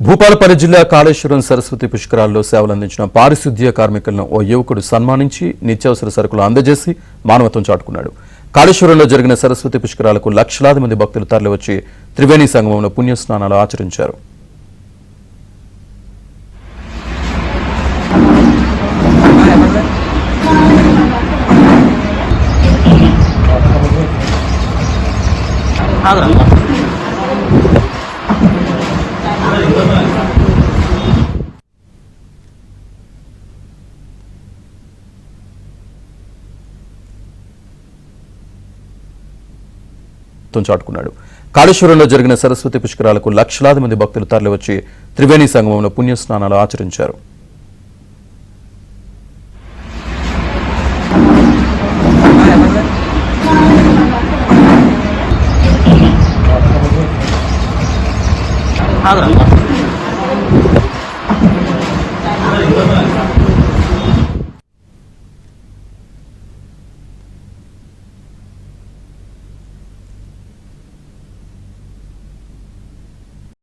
భూపాలపల్లి జిల్లా కాళేశ్వరం సరస్వతి పుష్కరాల్లో సేవలందించిన పారిశుద్ధ్య కార్మికులను ఓ యువకుడు సన్మానించి నిత్యావసర సరుకులు అందజేసి మానవత్వం చాటుకున్నాడు. కాళేశ్వరంలో జరిగిన సరస్వతి పుష్కరాలకు లక్షలాది మంది భక్తులు తరలివచ్చి త్రివేణి సంగమంలో పుణ్యస్నానాలు ఆచరించారు. చాటుకున్నాడు. కాళేశ్వరంలో జరిగిన సరస్వతి పుష్కరాలకు లక్షలాది మంది భక్తులు తరలివచ్చి త్రివేణి సంగమంలో పుణ్యస్నానాలు ఆచరించారు. हाँ